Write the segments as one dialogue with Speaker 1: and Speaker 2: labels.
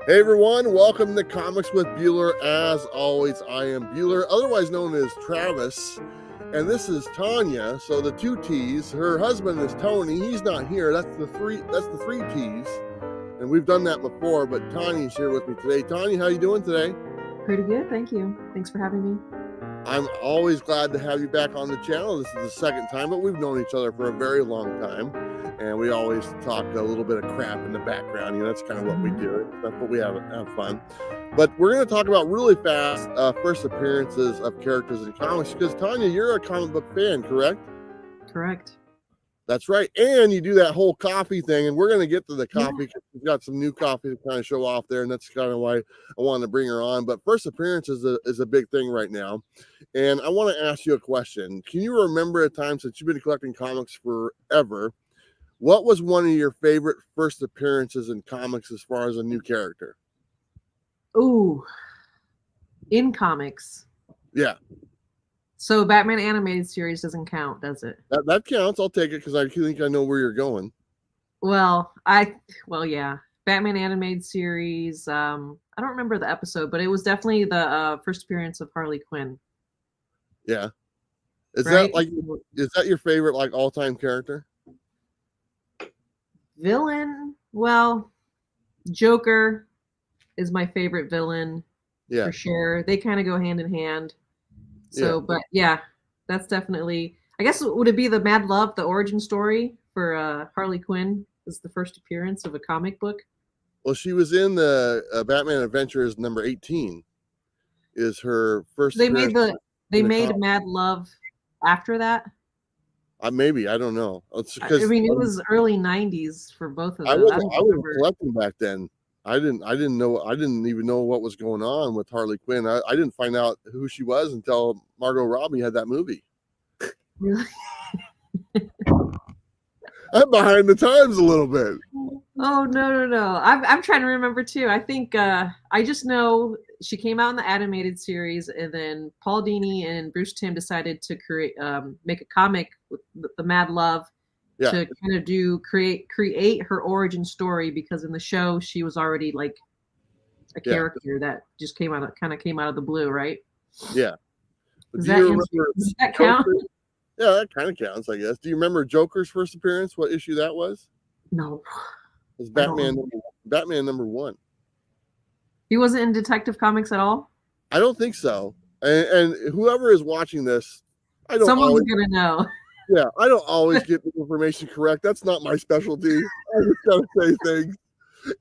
Speaker 1: Hey everyone, welcome to Comics with Bueller. As always, I am Bueller, otherwise known as Travis, and this is Tanya. So the two T's. Her husband is Tony. He's not here. That's the three T's, and we've done that before. But Tanya's here with me today. Tanya, how you doing today?
Speaker 2: Pretty good, thank you. Thanks for having me.
Speaker 1: I'm always glad to have you back on the channel. This is the second time, but we've known each other for a very long time. And we always talk a little bit of crap in the background. You know, that's kind of what we do. That's what we have fun. But we're going to talk about really fast first appearances of characters in comics. Because, Tanya, you're a comic book fan, correct?
Speaker 2: Correct.
Speaker 1: That's right. And you do that whole coffee thing. And we're going to get to the coffee because we've got some new coffee to kind of show off there. And that's kind of why I wanted to bring her on. But first appearance is a big thing right now. And I want to ask you a question. Can you remember a time since you've been collecting comics forever? What was one of your favorite first appearances in comics as far as a new character?
Speaker 2: Ooh, in comics.
Speaker 1: Yeah.
Speaker 2: So Batman animated series doesn't count, does it?
Speaker 1: That counts. I'll take it because I think I know where you're going.
Speaker 2: Well, yeah. Batman animated series. I don't remember the episode, but it was definitely the first appearance of Harley Quinn.
Speaker 1: Yeah. Is that your favorite all-time character?
Speaker 2: Villain? Well, Joker is my favorite villain. Yeah. For sure. They kind of go hand in hand. So, but yeah, that's definitely, I guess, would it be the Mad Love, the origin story for Harley Quinn is the first appearance of a comic book?
Speaker 1: Well, she was in the Batman Adventures number 18 is her first appearance.
Speaker 2: They made Mad Love after that?
Speaker 1: Maybe, I don't know.
Speaker 2: I mean, it was early 90s for both of them.
Speaker 1: I was collecting back then. I didn't even know what was going on with Harley Quinn. I didn't find out who she was until Margot Robbie had that movie.
Speaker 2: Really?
Speaker 1: I'm behind the times a little bit.
Speaker 2: Oh, no. I'm trying to remember too. I think I just know she came out in the animated series, and then Paul Dini and Bruce Timm decided to make a comic with the Mad Love to kind of create her origin story, because in the show she was already like a character that just came out of the blue, right?
Speaker 1: Yeah.
Speaker 2: Does that count?
Speaker 1: Yeah, that kind of counts, I guess. Do you remember Joker's first appearance? What issue that was?
Speaker 2: No.
Speaker 1: It was Batman number 1.
Speaker 2: He wasn't in Detective Comics at all?
Speaker 1: I don't think so. And whoever is watching this,
Speaker 2: someone's gonna know.
Speaker 1: Yeah, I don't always get the information correct. That's not my specialty. I just gotta say things,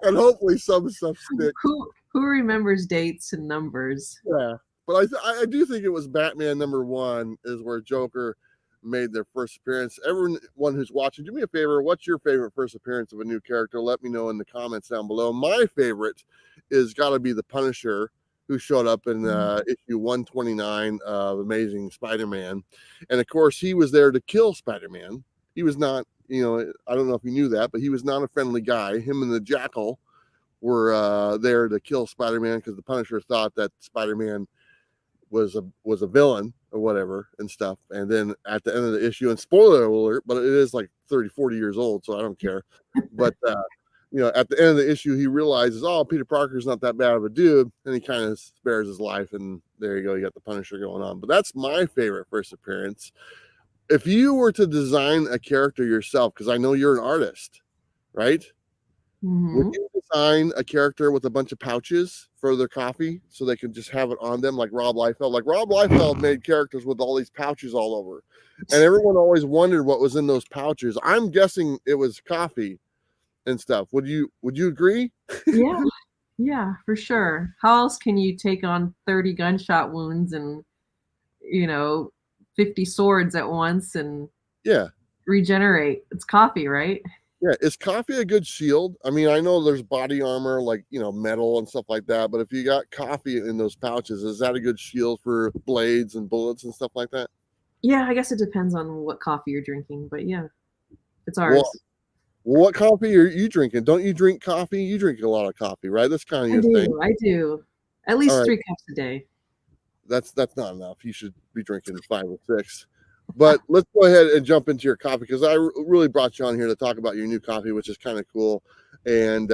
Speaker 1: and hopefully some stuff sticks.
Speaker 2: Who remembers dates and numbers?
Speaker 1: Yeah, but I do think it was Batman number 1 is where Joker made their first appearance. Everyone who's watching, do me a favor. What's your favorite first appearance of a new character? Let me know in the comments down below. My favorite is got to be the Punisher, who showed up in issue 129 of Amazing Spider-Man. And of course, he was there to kill Spider-Man. He was not, I don't know if you knew that, but he was not a friendly guy. Him and the Jackal were there to kill Spider-Man because the Punisher thought that Spider-Man was a villain or whatever and stuff. And then at the end of the issue, and spoiler alert, but it is like 30, 40 years old, so I don't care. But at the end of the issue, he realizes, Peter Parker's not that bad of a dude, and he kind of spares his life, and there you go, you got the Punisher going on. But that's my favorite first appearance. If you were to design a character yourself, because I know you're an artist, right?
Speaker 2: Mm-hmm.
Speaker 1: Would you design a character with a bunch of pouches for their coffee so they could just have it on them like Rob Liefeld? Like Rob Liefeld made characters with all these pouches all over, and everyone always wondered what was in those pouches. I'm guessing it was coffee and stuff. Would you agree?
Speaker 2: Yeah, for sure. How else can you take on 30 gunshot wounds and 50 swords at once and regenerate? It's coffee, right?
Speaker 1: Yeah, is coffee a good shield? I mean, I know there's body armor like metal and stuff like that, but if you got coffee in those pouches, is that a good shield for blades and bullets and stuff like that?
Speaker 2: Yeah, I guess it depends on what coffee you're drinking, but yeah, it's ours.
Speaker 1: Well, what coffee are you drinking? Don't you drink coffee? You drink a lot of coffee, right? That's kind of your thing.
Speaker 2: I do. At least 3 cups a day.
Speaker 1: That's not enough. You should be drinking 5 or 6. But let's go ahead and jump into your coffee because I really brought you on here to talk about your new coffee, which is kind of cool. And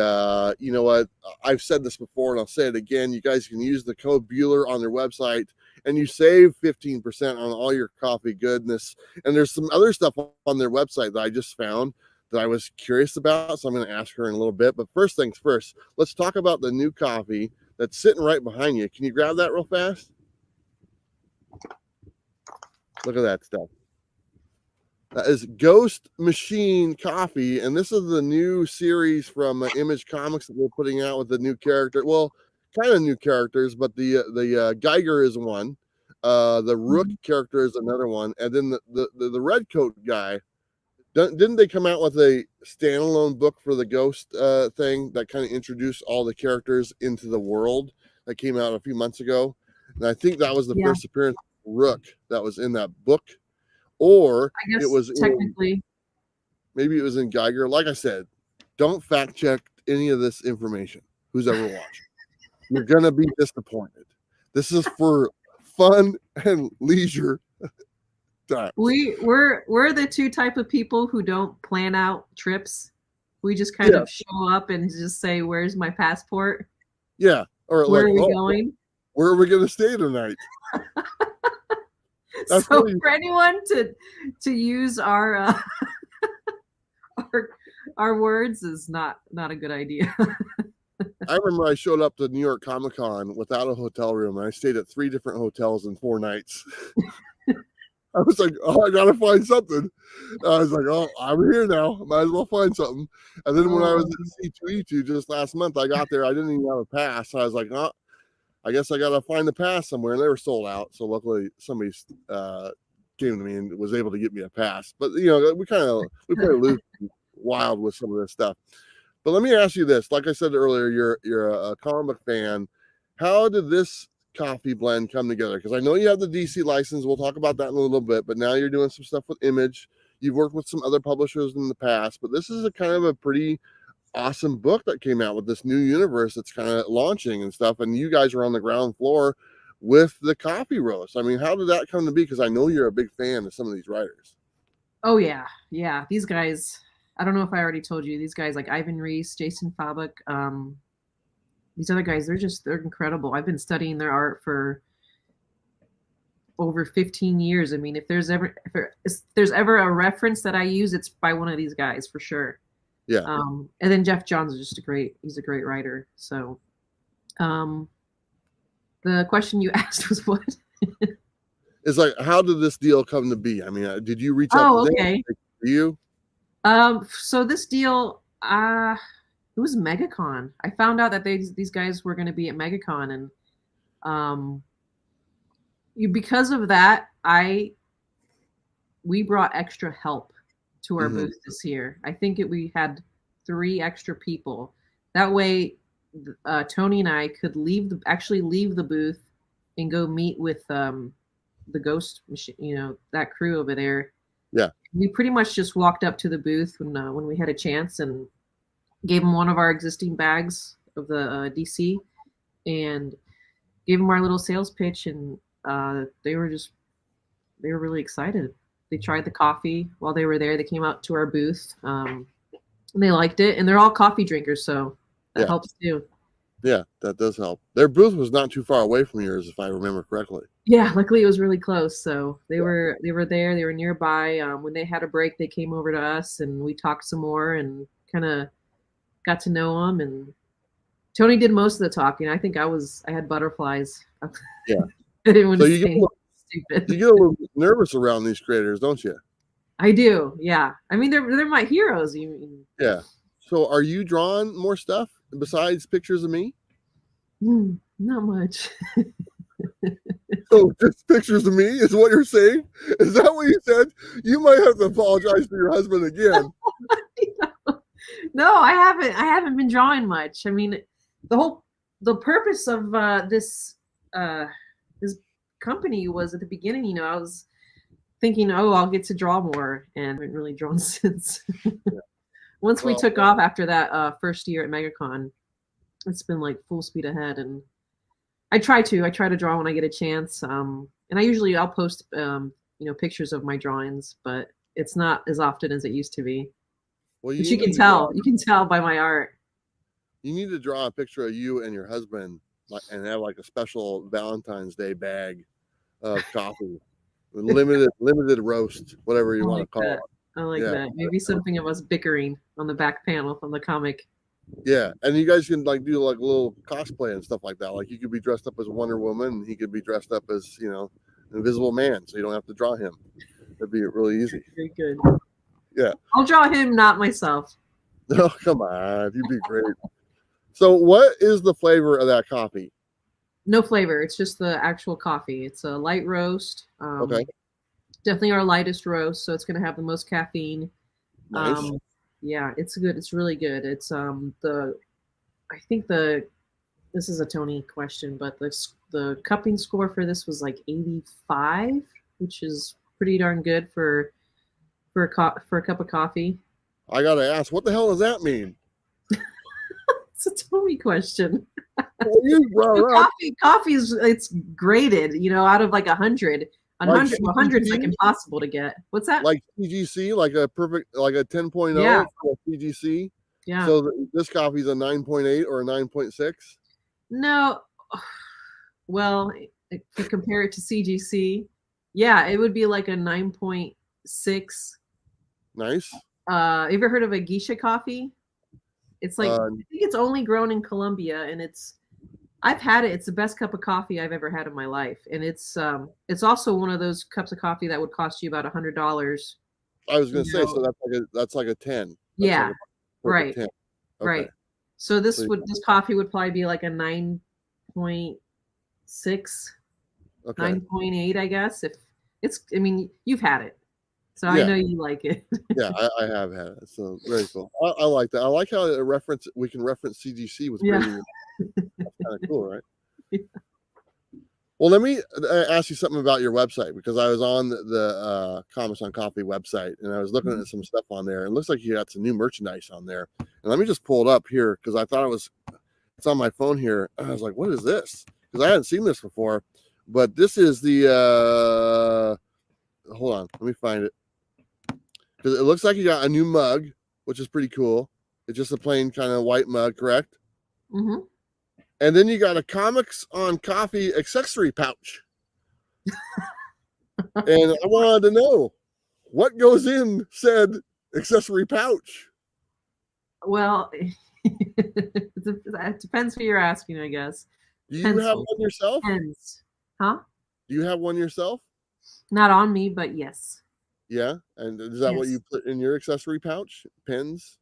Speaker 1: you know what? I've said this before and I'll say it again. You guys can use the code Bueller on their website and you save 15% on all your coffee goodness. And there's some other stuff on their website that I just found that I was curious about. So I'm going to ask her in a little bit. But first things first, let's talk about the new coffee that's sitting right behind you. Can you grab that real fast? Look at that stuff. That is Ghost Machine Coffee, and this is the new series from Image Comics that we're putting out with the new character. Well, kind of new characters, but the Geiger is one, the Rook character is another one, and then the red coat guy. Didn't they come out with a standalone book for the Ghost thing that kind of introduced all the characters into the world that came out a few months ago? And I think that was the first appearance of Rook that was in that book. Or
Speaker 2: I guess
Speaker 1: it was
Speaker 2: technically.
Speaker 1: maybe it was in Geiger. Like I said, don't fact check any of this information. Who's ever watched? You're gonna be disappointed. This is for fun and leisure times.
Speaker 2: We're the two type of people who don't plan out trips. We just kind of show up and just say, "Where's my passport?"
Speaker 1: Yeah, or
Speaker 2: where
Speaker 1: like,
Speaker 2: are we going?
Speaker 1: Where are we gonna stay tonight?
Speaker 2: That's so for anyone to use our our words is not a good idea.
Speaker 1: I remember I showed up to New York Comic Con without a hotel room, and I stayed at 3 different hotels in 4 nights. I was like, oh, I gotta find something. I was like, oh, I'm here now. Might as well find something. And then when I was at C2E2 just last month, I got there. I didn't even have a pass. So I was like, oh, I guess I gotta find the pass somewhere. And they were sold out. So luckily somebody came to me and was able to get me a pass. But you know, we play loose wild with some of this stuff. But let me ask you this: like I said earlier, you're a comic book fan. How did this coffee blend come together? Because I know you have the DC license. We'll talk about that in a little bit. But now you're doing some stuff with Image. You've worked with some other publishers in the past, but this is a kind of a pretty awesome book that came out with this new universe that's kind of launching and stuff. And you guys are on the ground floor with the coffee roast. I mean, how did that come to be? Because I know you're a big fan of some of these writers.
Speaker 2: Oh yeah, these guys. I don't know if I already told you, these guys like Ivan Reis, Jason Fabok, these other guys, they're incredible. I've been studying their art for over 15 years. I mean, if there's ever a reference that I use, it's by one of these guys for sure.
Speaker 1: Yeah.
Speaker 2: And then Jeff Johns is just he's a great writer. So the question you asked was what?
Speaker 1: It's like, how did this deal come to be? I mean, did you reach out to them?
Speaker 2: Okay.
Speaker 1: You?
Speaker 2: So this deal, it was MegaCon. I found out that these guys were going to be at MegaCon, and because of that, we brought extra help to our booth this year. I think we had 3 extra people. That way, Tony and I could leave the booth and go meet with the Ghost Machine, you know, that crew over there.
Speaker 1: Yeah.
Speaker 2: We pretty much just walked up to the booth when we had a chance and gave them one of our existing bags of the DC and gave them our little sales pitch, and they were really excited. They tried the coffee while they were there. They came out to our booth. And they liked it, and they're all coffee drinkers, so that helps too.
Speaker 1: Yeah, that does help. Their booth was not too far away from yours, if I remember correctly.
Speaker 2: Yeah, luckily it was really close. So they were there. They were nearby. When they had a break, they came over to us, and we talked some more and kind of got to know them. And Tony did most of the talking. I think I had butterflies.
Speaker 1: Yeah.
Speaker 2: I didn't want to say stupid.
Speaker 1: You get a little nervous around these creators, don't you?
Speaker 2: I do. Yeah. I mean, they're my heroes. You mean?
Speaker 1: Yeah. So are you drawing more stuff besides pictures of me?
Speaker 2: Not much.
Speaker 1: So just pictures of me is what you're saying? Is that what you said? You might have to apologize to your husband again.
Speaker 2: No, I haven't been drawing much. I mean, the purpose of this company was at the beginning, you know, I was thinking, oh, I'll get to draw more, and I haven't really drawn since. Once we took off after that first year at MegaCon, it's been like full speed ahead, and I try to draw when I get a chance. And I'll post, pictures of my drawings, but it's not as often as it used to be.
Speaker 1: Well,
Speaker 2: But
Speaker 1: you
Speaker 2: you
Speaker 1: need
Speaker 2: can
Speaker 1: to draw.
Speaker 2: tell. You can tell by my art.
Speaker 1: You need to draw a picture of you and your husband, and have like a special Valentine's Day bag of coffee, limited roast, whatever
Speaker 2: I
Speaker 1: you want to
Speaker 2: like
Speaker 1: call
Speaker 2: that.
Speaker 1: it.
Speaker 2: I like
Speaker 1: Yeah,
Speaker 2: that. Maybe something of us bickering on the back panel from the comic.
Speaker 1: yeah, and you guys can like do like a little cosplay and stuff like that. Like you could be dressed up as Wonder Woman, and he could be dressed up as an Invisible Man, so you don't have to draw him. That'd be really easy.
Speaker 2: Very good.
Speaker 1: Yeah.
Speaker 2: I'll draw him, not myself.
Speaker 1: Oh, come on, you'd be great. So, what is the flavor of that coffee?
Speaker 2: No flavor. It's just the actual coffee. It's a light roast.
Speaker 1: Okay,
Speaker 2: Definitely our lightest roast, so it's going to have the most caffeine.
Speaker 1: nice.
Speaker 2: Yeah, it's good. It's really good. It's the I think this is a Tony question, but the cupping score for this was like 85, which is pretty darn good for a cup of coffee.
Speaker 1: I gotta ask, what the hell does that mean?
Speaker 2: It's a Tony question.
Speaker 1: Well, you brought up
Speaker 2: Coffee is it's graded, out of like 100.
Speaker 1: like
Speaker 2: 100 is like
Speaker 1: CGC,
Speaker 2: impossible to get. What's that?
Speaker 1: like CGC, like a perfect, like a 10.0
Speaker 2: Yeah,
Speaker 1: for CGC.
Speaker 2: yeah.
Speaker 1: So this coffee's a 9.8 or a 9.6.
Speaker 2: No, well, if you compare it to CGC, yeah, it would be like a 9.6.
Speaker 1: Nice.
Speaker 2: You ever heard of a geisha coffee? It's like I
Speaker 1: Uh,
Speaker 2: think it's only grown in Colombia, and I've had it. It's the best cup of coffee I've ever had in my life, and it's also one of those cups of coffee that would cost you about $100.
Speaker 1: I was gonna
Speaker 2: You
Speaker 1: say, so
Speaker 2: know?
Speaker 1: that's like a 10. That's like
Speaker 2: Yeah,
Speaker 1: a perfect
Speaker 2: right,
Speaker 1: 10. Okay.
Speaker 2: right. So
Speaker 1: So
Speaker 2: this coffee would probably be like a 9.6,
Speaker 1: okay.
Speaker 2: 9.8, I guess. If it's, I mean, you've had it, so I
Speaker 1: Yeah.
Speaker 2: know you like it.
Speaker 1: Yeah, I have had it. So very cool. I like that. I like how we can reference CGC with
Speaker 2: Yeah.
Speaker 1: grading. That's kind of cool, right? Well, let me ask you something about your website, because I was on the Comics on Coffee website, and I was looking at some stuff on there. It looks like you got some new merchandise on there. And let me just pull it up here, because I thought it's on my phone here. And I was like, what is this? Because I hadn't seen this before. But this is the hold on, let me find it. Because it looks like you got a new mug, which is pretty cool. It's just a plain kind of white mug, correct?
Speaker 2: Mm-hmm.
Speaker 1: And then you got a Comics on Coffee accessory pouch. And I wanted to know what goes in said accessory pouch.
Speaker 2: Well, it depends who you're asking, I guess.
Speaker 1: Do you have
Speaker 2: Pencil,
Speaker 1: one yourself?
Speaker 2: pens, huh?
Speaker 1: Do you have one yourself?
Speaker 2: Not on me, but yes,
Speaker 1: Yeah. And is that what you
Speaker 2: yes,
Speaker 1: put in your accessory pouch? Pens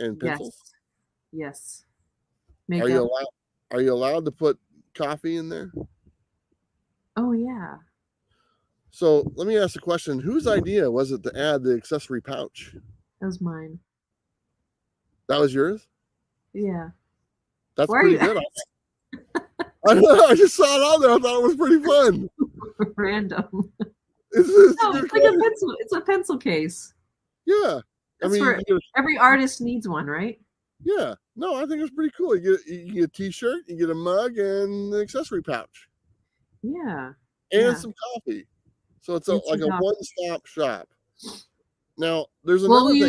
Speaker 1: and
Speaker 2: yes,
Speaker 1: pencils?
Speaker 2: yes.
Speaker 1: Are you
Speaker 2: Makeup.
Speaker 1: allowed are you allowed to put coffee in there?
Speaker 2: Oh yeah,
Speaker 1: So let me ask the question. Whose idea was it to add the accessory pouch?
Speaker 2: that was mine.
Speaker 1: That was yours?
Speaker 2: Yeah.
Speaker 1: That's
Speaker 2: Why are
Speaker 1: pretty
Speaker 2: you
Speaker 1: good. I just saw it on there. I thought it was pretty fun.
Speaker 2: random?
Speaker 1: It's
Speaker 2: No,
Speaker 1: a good
Speaker 2: it's like a
Speaker 1: question.
Speaker 2: pencil. It's a pencil case.
Speaker 1: Yeah. I
Speaker 2: That's
Speaker 1: mean,
Speaker 2: for every artist needs one, right?
Speaker 1: yeah. No, I think it's pretty cool. You get a t-shirt, you get a mug, and an accessory pouch,
Speaker 2: Yeah,
Speaker 1: and
Speaker 2: yeah.
Speaker 1: some coffee. So it's
Speaker 2: And
Speaker 1: like
Speaker 2: some
Speaker 1: a
Speaker 2: coffee.
Speaker 1: one-stop shop. Now, there's
Speaker 2: Well,
Speaker 1: another thing.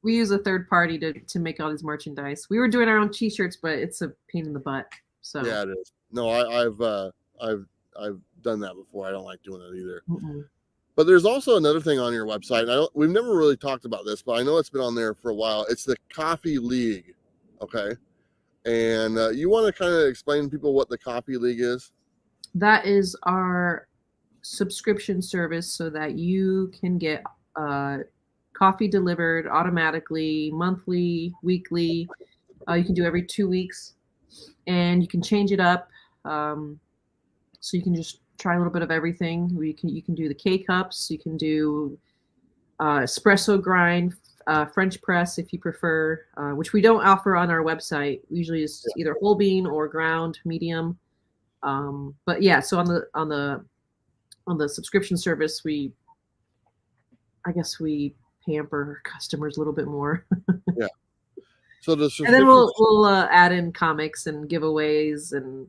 Speaker 2: we use a third party to make all these merchandise. We were doing our own T-shirts, but it's a pain in the butt. So
Speaker 1: Yeah, it is. No, I've done that before. I don't like doing it either.
Speaker 2: mm-mm.
Speaker 1: But there's also another thing on your website. We've never really talked about this, but I know it's been on there for a while. It's the Coffee League. Okay. And you want to kind of explain to people what the Coffee League is?
Speaker 2: That is our subscription service so that you can get coffee delivered automatically, monthly, weekly. You can do every 2 weeks, and you can change it up. So you can just try a little bit of everything. You can do the K cups. You can do espresso grind, French press if you prefer, which we don't offer on our website. Usually it's either whole bean or ground medium. But yeah, so on the subscription service, I guess we pamper customers a little bit more.
Speaker 1: Yeah. So the
Speaker 2: And then
Speaker 1: subscription.
Speaker 2: we'll add in comics and giveaways, and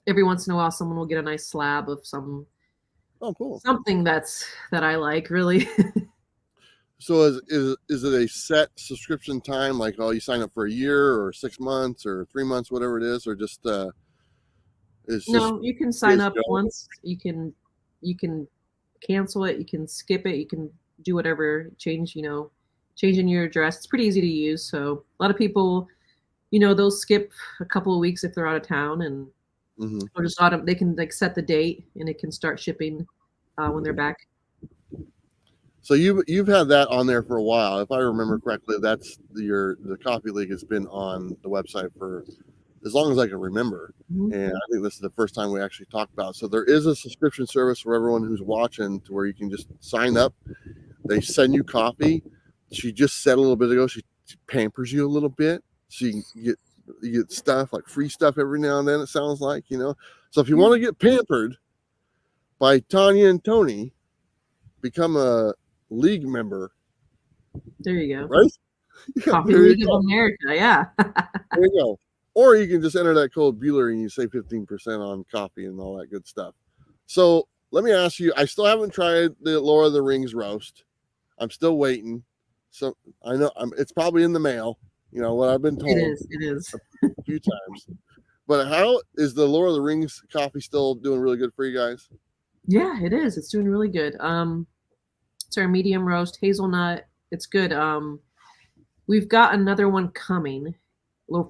Speaker 2: every once in a while someone will get a nice slab of some
Speaker 1: Oh, cool.
Speaker 2: something that I like really.
Speaker 1: So is it a set subscription time? Like, oh, you sign up for a year or 6 months or 3 months, whatever it is, or just it's just
Speaker 2: No, you can sign
Speaker 1: years
Speaker 2: up
Speaker 1: ago?
Speaker 2: once. You can cancel it. You can skip it. You can do whatever change. Changing your address. It's pretty easy to use. So a lot of people, they'll skip a couple of weeks if they're out of town, and
Speaker 1: Hmm.
Speaker 2: or just they can like set the date and it can start shipping when they're back.
Speaker 1: So you've had that on there for a while. If I remember correctly, that's the Coffee League has been on the website for as long as I can remember.
Speaker 2: Mhm.
Speaker 1: And I think this is the first time we actually talked about it. So there is a subscription service for everyone who's watching to where you can just sign up. They send you coffee. She just said a little bit ago, she pampers you a little bit. So you get stuff like free stuff every now and then, it sounds like, you know. So if you want to get pampered by Tanya and Tony, become a league member,
Speaker 2: There you go.
Speaker 1: right? Yeah,
Speaker 2: Coffee
Speaker 1: there you
Speaker 2: League of
Speaker 1: go.
Speaker 2: America. Yeah.
Speaker 1: There you go. Or you can just enter that code Bueller and you save 15% on coffee and all that good stuff. So let me ask you, I still haven't tried the Lord of the Rings roast. I'm still waiting. So I know it's probably in the mail, you know what I've been
Speaker 2: It
Speaker 1: told
Speaker 2: is. It is.
Speaker 1: a few times. But how is the Lord of the Rings coffee still doing really good for you guys?
Speaker 2: Yeah, it is. It's doing really good. It's our medium roast hazelnut. It's good. We've got another one coming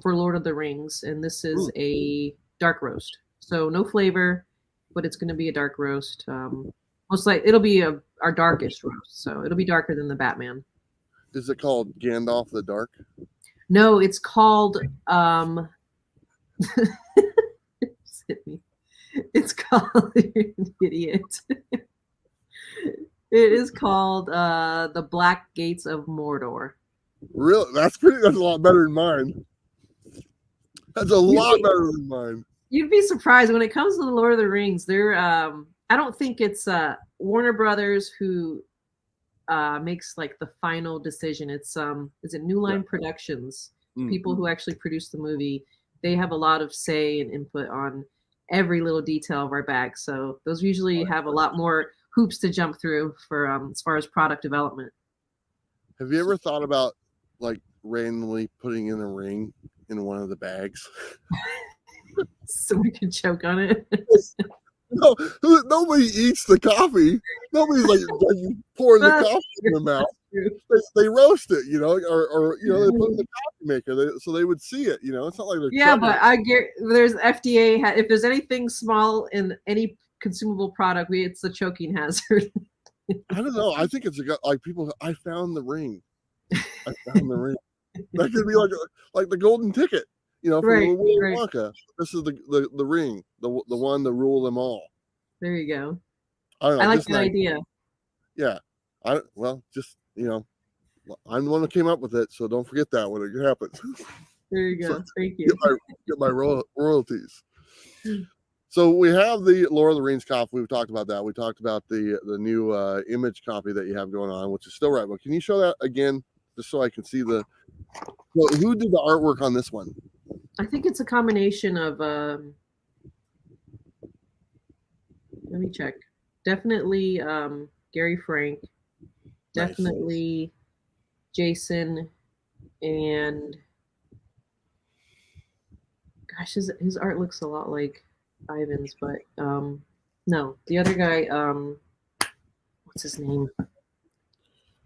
Speaker 2: for Lord of the Rings, and this is
Speaker 1: Mm.
Speaker 2: a dark roast. So no flavor, but it's going to be a dark roast. Most like it'll be our darkest roast, so it'll be darker than the Batman.
Speaker 1: Is it called Gandalf the Dark?
Speaker 2: No, it's called hit me. It's called you're an idiot. It is called the Black Gates of Mordor.
Speaker 1: Really? That's a lot better than mine. That's a
Speaker 2: You'd
Speaker 1: lot
Speaker 2: be,
Speaker 1: better than mine.
Speaker 2: you'd be surprised when it comes to the Lord of the Rings. They're I don't think it's Warner Brothers who makes like the final decision. It's is it New
Speaker 1: Yeah.
Speaker 2: Line Productions,
Speaker 1: Mm.
Speaker 2: people who actually produce the movie. They have a lot of say and input on every little detail of our bag. So those usually have a lot more hoops to jump through for as far as product development.
Speaker 1: Have you ever thought about like randomly putting in a ring in one of the bags?
Speaker 2: So we can choke on it.
Speaker 1: No, nobody eats the coffee. Nobody's like pouring the
Speaker 2: That's
Speaker 1: coffee in their mouth.
Speaker 2: true.
Speaker 1: They roast it, you know, or you know, they put it in the coffee maker so they would see it. You know, it's not like they're
Speaker 2: Yeah,
Speaker 1: chugging
Speaker 2: but
Speaker 1: it.
Speaker 2: I get there's FDA. If there's anything small in any consumable product, it's the choking hazard.
Speaker 1: I don't know. I think it's like people. I found the ring. I found the ring. That could be like the golden ticket, you know, from
Speaker 2: Right,
Speaker 1: Willy
Speaker 2: right.
Speaker 1: Wonka. This is the ring, the one to rule them all.
Speaker 2: There you go.
Speaker 1: I don't
Speaker 2: I
Speaker 1: know,
Speaker 2: like
Speaker 1: just
Speaker 2: that
Speaker 1: nice.
Speaker 2: idea.
Speaker 1: Yeah. Just you know, I'm the one who came up with it, so don't forget that when it happens.
Speaker 2: There you
Speaker 1: So
Speaker 2: go. Thank
Speaker 1: get
Speaker 2: you.
Speaker 1: my royalties. So we have the Lord of the Rings coffee. We've talked about that. We talked about the new image copy that you have going on, which is still right. But can you show that again, just so I can see the? Well, who did the artwork on this one?
Speaker 2: I think it's a combination of. Let me check. Definitely Gary Frank.
Speaker 1: Nice.
Speaker 2: Definitely Jason, and gosh, his art looks a lot like Ivan's, but no, the other guy, what's his name?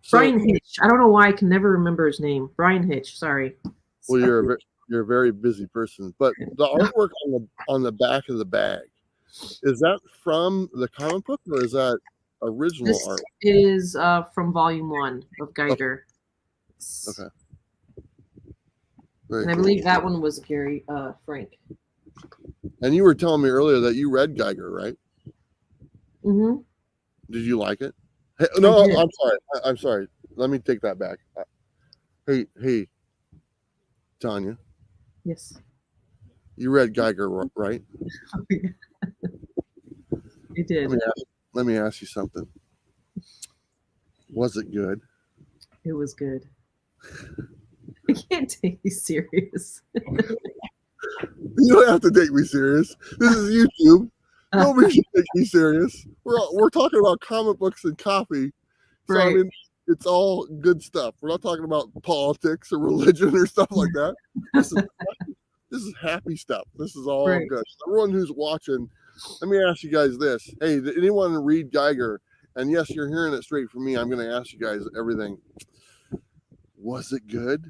Speaker 1: So,
Speaker 2: Brian Hitch. I don't know why I can never remember his name. Brian Hitch. Sorry.
Speaker 1: well, you're a very busy person, but the artwork on the back of the bag, is that from the comic book or is that original
Speaker 2: This
Speaker 1: art?
Speaker 2: is from Volume 1 of Geiger.
Speaker 1: Okay. Very
Speaker 2: And I
Speaker 1: cool.
Speaker 2: believe that one was Gary Frank.
Speaker 1: And you were telling me earlier that you read Geiger, right?
Speaker 2: Mm-hmm.
Speaker 1: Did you like it? Hey, no,
Speaker 2: did.
Speaker 1: I'm sorry. I'm sorry. Let me take that back. Hey, Tanya,
Speaker 2: Yes.
Speaker 1: you read Geiger, right?
Speaker 2: I did.
Speaker 1: Let me ask you something. Was it good?
Speaker 2: It was good. I can't take you serious.
Speaker 1: You don't have to take me serious. This is YouTube. Nobody should take me serious. We're talking about comic books and coffee, so I
Speaker 2: Right.
Speaker 1: mean, it's all good stuff. We're not talking about politics or religion or stuff like that. This is this is happy stuff. This is all
Speaker 2: Right.
Speaker 1: good. Everyone who's watching, let me ask you guys this: hey, did anyone read Geiger? And yes, you're hearing it straight from me. I'm going to ask you guys everything. Was it good?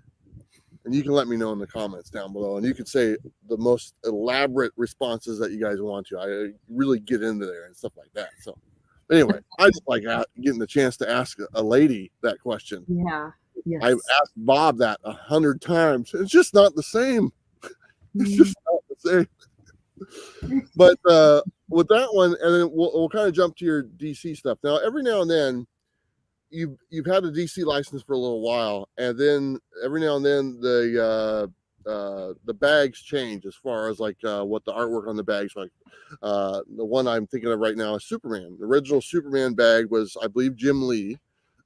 Speaker 1: And you can let me know in the comments down below, and you can say the most elaborate responses that you guys want to. I really get into there and stuff like that. So anyway, I just like getting the chance to ask a lady that question.
Speaker 2: Yeah.
Speaker 1: I've
Speaker 2: Yes.
Speaker 1: asked Bob that 100 times. It's just not the same. It's just not the same. But with that one, and then we'll kind of jump to your DC stuff. Now, every now and then, you've had a DC license for a little while, and then every now and then the bags change as far as like what the artwork on the bags like. The one I'm thinking of right now is Superman. The original Superman bag was, I believe, Jim Lee,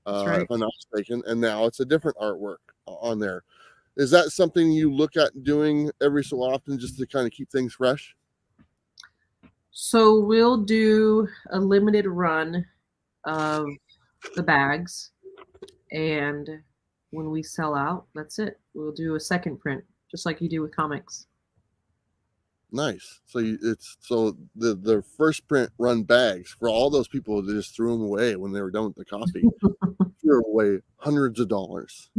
Speaker 2: That's right.
Speaker 1: if I'm not mistaken, and now it's a different artwork on there. Is that something you look at doing every so often just to kind of keep things fresh?
Speaker 2: So we'll do a limited run of the bags, and when we sell out, that's it. We'll do a second print, just like you do with comics.
Speaker 1: Nice. So it's so the first print run bags for all those people that just threw them away when they were done with the coffee. Threw away hundreds of dollars.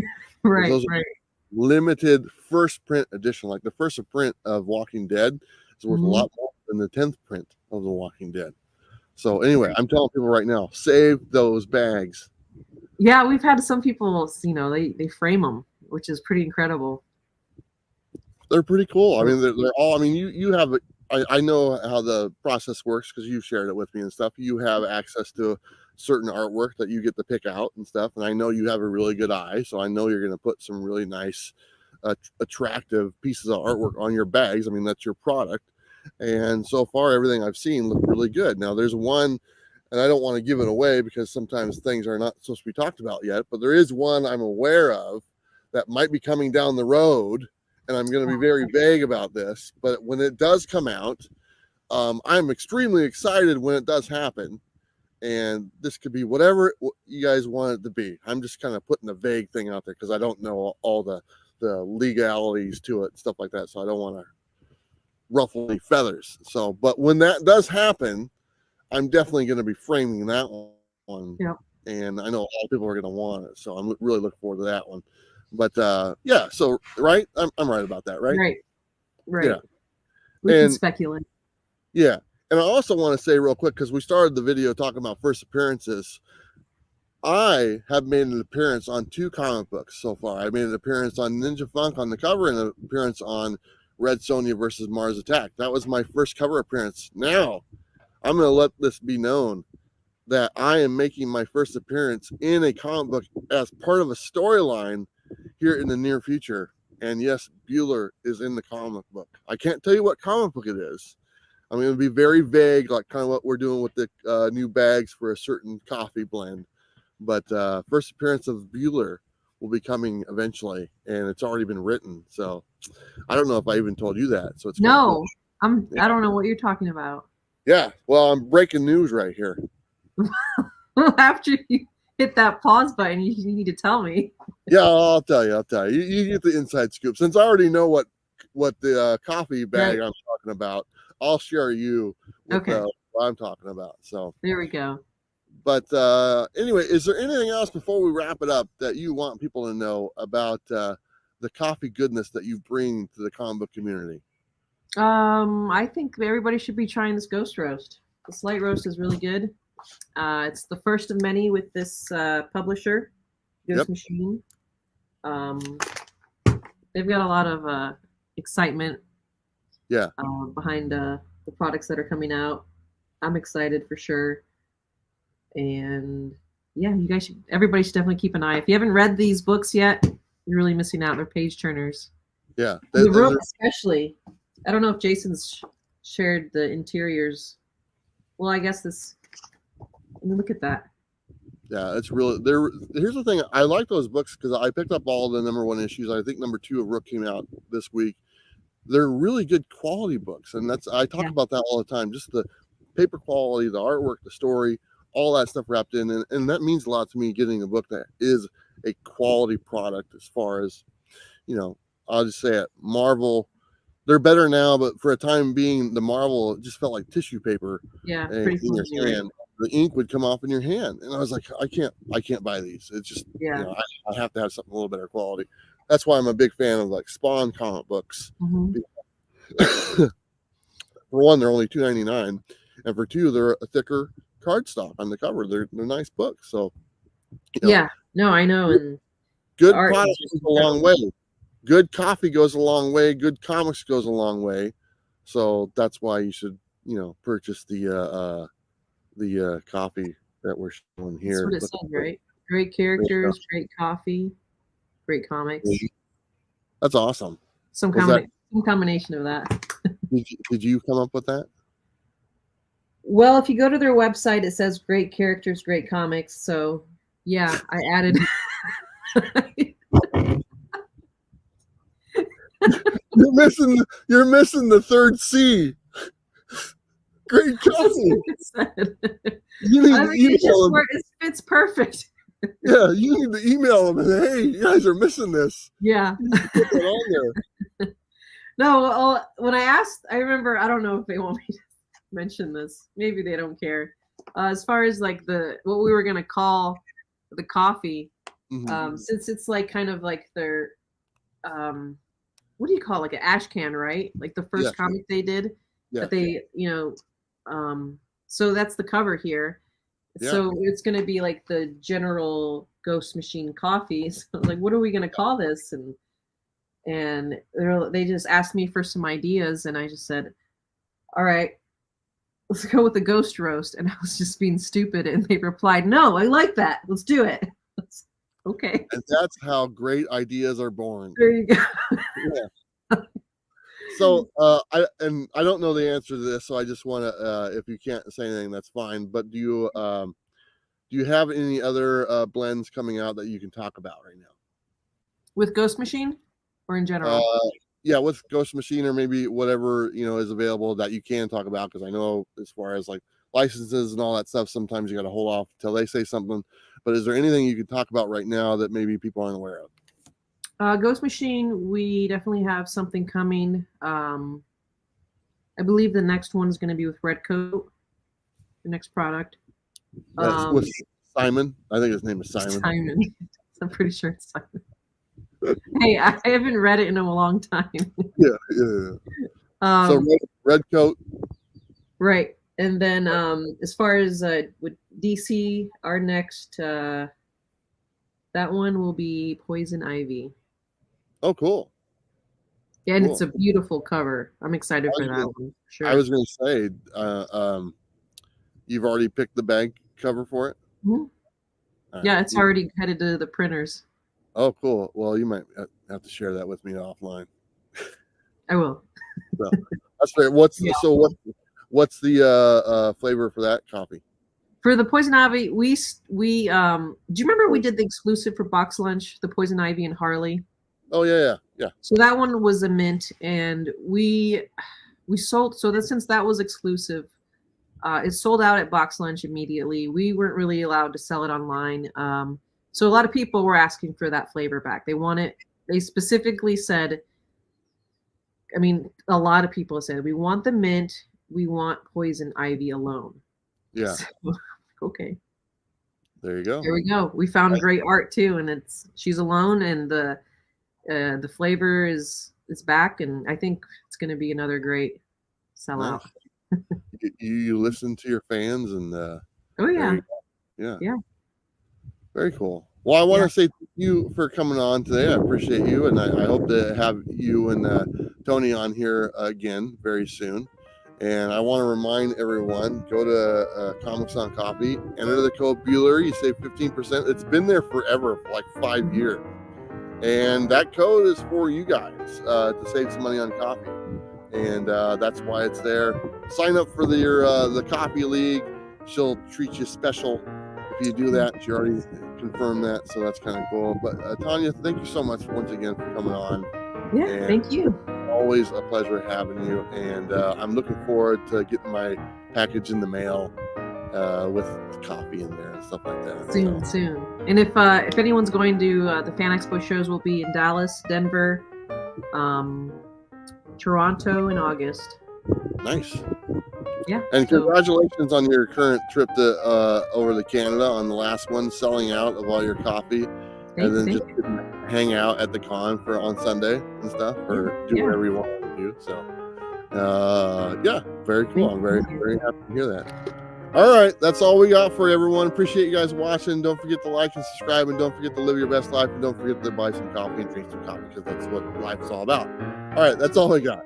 Speaker 2: Right,
Speaker 1: Those
Speaker 2: right.
Speaker 1: limited first print edition, like the first print of Walking Dead is worth a lot more than the 10th print of The Walking Dead. So anyway, I'm telling people right now, save those bags.
Speaker 2: Yeah, we've had some people, they frame them, which is pretty incredible.
Speaker 1: They're pretty cool. I mean, they're all, I mean, you have, I know how the process works because you've shared it with me and stuff. You have access to certain artwork that you get to pick out and stuff. And I know you have a really good eye. So I know you're going to put some really nice, attractive pieces of artwork on your bags. I mean, that's your product. And so far, everything I've seen looked really good. Now, there's one, and I don't want to give it away because sometimes things are not supposed to be talked about yet, but there is one I'm aware of that might be coming down the road. And I'm going to be very vague about this, but when it does come out, I'm extremely excited when it does happen. And this could be whatever you guys want it to be. I'm just kind of putting a vague thing out there because I don't know all the legalities to it, stuff like that. So I don't want to ruffle any feathers. So, but when that does happen, I'm definitely going to be framing that one.
Speaker 2: Yep.
Speaker 1: And I know all people are going to want it. So I'm really looking forward to that one. But yeah, so right, I'm right about that, right?
Speaker 2: Right.
Speaker 1: Yeah.
Speaker 2: We can speculate.
Speaker 1: Yeah. And I also want to say real quick, because we started the video talking about first appearances. I have made an appearance on 2 comic books so far. I made an appearance on Ninja Funk on the cover and an appearance on Red Sonja versus Mars Attack. That was my first cover appearance. Now, I'm going to let this be known that I am making my first appearance in a comic book as part of a storyline here in the near future. And yes, Bueller is in the comic book. I can't tell you what comic book it is. I'm going to be very vague, like kind of what we're doing with the new bags for a certain coffee blend. But first appearance of Bueller will be coming eventually, and it's already been written. So I don't know if I even told you that. So it's
Speaker 2: no,
Speaker 1: cool.
Speaker 2: I don't know what you're talking about.
Speaker 1: Yeah, well, I'm breaking news right here.
Speaker 2: After you hit that pause button, you need to tell me.
Speaker 1: Yeah, I'll tell you. You get the inside scoop. Since I already know what the coffee bag I'm talking about, I'll share you with what I'm talking about. So
Speaker 2: there we go.
Speaker 1: But anyway, is there anything else before we wrap it up that you want people to know about the coffee goodness that you bring to the comic book community?
Speaker 2: I think everybody should be trying this Ghost Roast. This light roast is really good. It's the first of many with this publisher, Ghost Machine. They've got a lot of excitement behind the products that are coming out. I'm excited for sure. And yeah, everybody should definitely keep an eye. If you haven't read these books yet, you're really missing out. They're page turners.
Speaker 1: Yeah.
Speaker 2: The room especially. I don't know if Jason's shared the interiors. Well, I guess let me look at that.
Speaker 1: Yeah, it's really there. Here's the thing. I like those books because I picked up all the #1 issues. I think #2 of Rook came out this week. They're really good quality books, and I talk about that all the time. Just the paper quality, the artwork, the story, all that stuff wrapped in, and that means a lot to me, getting a book that is a quality product. As far as, I'll just say it, Marvel, they're better now, but for a time being, the Marvel just felt like tissue paper
Speaker 2: Yeah,
Speaker 1: in
Speaker 2: pretty
Speaker 1: your
Speaker 2: flimsy, right?
Speaker 1: hand. The ink would come off in your hand, and I was like, I can't buy these. It's just,
Speaker 2: Yeah.
Speaker 1: I have to have something a little better quality. That's why I'm a big fan of like Spawn comic books.
Speaker 2: Hmm.
Speaker 1: For one, they're only $2.99, and for two, they're a thicker cardstock on the cover. They're nice books. So, you know,
Speaker 2: Yeah. No, I know, and the
Speaker 1: good
Speaker 2: art
Speaker 1: product
Speaker 2: is just
Speaker 1: goes a long way.
Speaker 2: incredible.
Speaker 1: Good coffee goes a long way. Good comics goes a long way. So that's why you should, purchase the coffee that we're showing
Speaker 2: That's
Speaker 1: here.
Speaker 2: what it
Speaker 1: Look,
Speaker 2: says, right? Great characters, great coffee, great comics.
Speaker 1: that's awesome.
Speaker 2: Some
Speaker 1: Was that
Speaker 2: some combination of that.
Speaker 1: did you come up with that?
Speaker 2: Well, if you go to their website, it says great characters, great comics. So yeah, I added.
Speaker 1: You're missing the third C. Great coffee. You need
Speaker 2: I
Speaker 1: to
Speaker 2: think it's just
Speaker 1: email them.
Speaker 2: where it fits perfect.
Speaker 1: Yeah, you need to email them and, hey, you guys are missing this.
Speaker 2: Yeah.
Speaker 1: You need to put that on there.
Speaker 2: No, well, when I asked, I remember, I don't know if they want me to mention this. Maybe they don't care. As far as like what we were gonna call the coffee, since it's like kind of like their what do you call it? Like an ash can, right? Like the first comic they did that they, so that's the cover here.
Speaker 1: Yeah.
Speaker 2: So it's going to be like the general Ghost Machine coffee. So I was like, what are we going to call this? And they just asked me for some ideas, and I just said, all right, let's go with the Ghost Roast. And I was just being stupid, and they replied, no, I like that. Let's do it. Okay.
Speaker 1: And that's how great ideas are born.
Speaker 2: There you go.
Speaker 1: Yeah. So I don't know the answer to this, so I just want to, if you can't say anything, that's fine. But do you have any other blends coming out that you can talk about right now?
Speaker 2: With Ghost Machine, or in general?
Speaker 1: Yeah, with Ghost Machine, or maybe whatever is available that you can talk about. Because I know, as far as like licenses and all that stuff, sometimes you got to hold off till they say something. But is there anything you can talk about right now that maybe people aren't aware of?
Speaker 2: Ghost Machine, we definitely have something coming. I believe the next one is going to be with Red Coat, the next product.
Speaker 1: With Simon. I think his name is Simon.
Speaker 2: Simon. I'm pretty sure it's Simon. Hey, I haven't read it in a long time.
Speaker 1: Yeah. So Red Coat.
Speaker 2: Right. And then as far as with DC, our next, that one will be Poison Ivy.
Speaker 1: Oh, cool.
Speaker 2: Yeah, and it's a beautiful cover. I'm excited for that one. Sure.
Speaker 1: I was going to say, you've already picked the bag cover for it?
Speaker 2: Mm-hmm. Yeah, it's already headed to the printers.
Speaker 1: Oh, cool. Well, you might have to share that with me offline.
Speaker 2: I will.
Speaker 1: So, that's fair. What's the flavor for that coffee?
Speaker 2: For the Poison Ivy, do you remember we did the exclusive for Box Lunch, the Poison Ivy and Harley?
Speaker 1: Oh yeah.
Speaker 2: So that one was a mint, and we sold. So that since that was exclusive, it sold out at Box Lunch immediately. We weren't really allowed to sell it online. So a lot of people were asking for that flavor back. They want it. They specifically said, I mean, a lot of people said, we want the mint. We want Poison Ivy alone.
Speaker 1: Yeah.
Speaker 2: So, okay.
Speaker 1: There you go.
Speaker 2: There we go. We found great art too, and she's alone, and the flavor is back, and I think it's going to be another great sellout.
Speaker 1: Nice. You listen to your fans, and
Speaker 2: oh yeah,
Speaker 1: yeah, very cool. Well, I want to say thank you for coming on today. I appreciate you, and I hope to have you and Tony on here again very soon. And I want to remind everyone, go to Comics on Coffee, enter the code Bueller, you save 15%. It's been there forever, for like 5 years. And that code is for you guys to save some money on coffee. And that's why it's there. Sign up for the Coffee League. She'll treat you special if you do that. She already confirmed that, so that's kind of cool. But Tanya, thank you so much once again for coming on.
Speaker 2: Yeah, thank you.
Speaker 1: always a pleasure having you, and I'm looking forward to getting my package in the mail with coffee in there and stuff like that.
Speaker 2: Soon. And if anyone's going to the Fan Expo shows, will be in Dallas, Denver, Toronto in August.
Speaker 1: Nice.
Speaker 2: Yeah.
Speaker 1: And congratulations on your current trip to over to Canada on the last one, selling out of all your coffee, and then just hang out at the con on Sunday and stuff, or do whatever you want to do. So, yeah, very cool. I'm very happy to hear that. All right, that's all we got for everyone. Appreciate you guys watching. Don't forget to like and subscribe, and don't forget to live your best life, and don't forget to buy some coffee and drink some coffee, because that's what life is all about. All right, that's all we got.